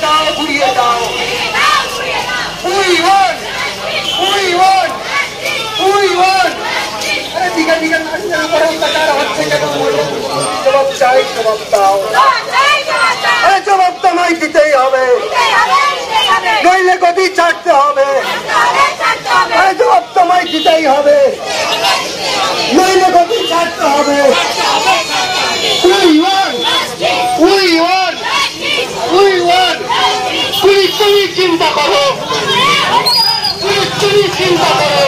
দাও ঘুরিয়ে দাও উই ওয়ান আরে দিঘা দিঘা নাচতে উপরে অত্যাচার হচ্ছে কেন জবাব চাই জবাব দাও আরে জবাব তোমায় দিতেই হবে নইলে গদি ছাড়তে হবে আরে জবাব তোমায় দিতেই হবে নইলে গদি ছাড়তে হবে তুমি চিন্তা করো তুমি চিন্তা করো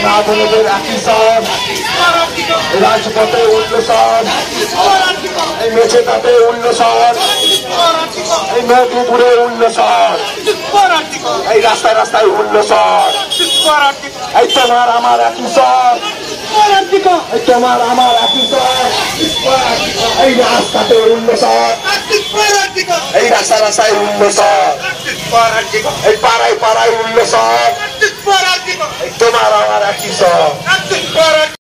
মাধবদের একই সন রাজপথে উল্লসন এই মেছেটাতে উল্লসন এই মেদিনীপুরে উল্লসন এই রাস্তায় রাস্তায় উল্লসন এই তোমার আমার একই সন এই তোমার আমার একই সন এই রাস্তাতে উল্লসন এই রাস্তা রাস্তায় উল্লসন এই পাড়ায় পাড়ায় উল্লসন তোমার আমার একই সন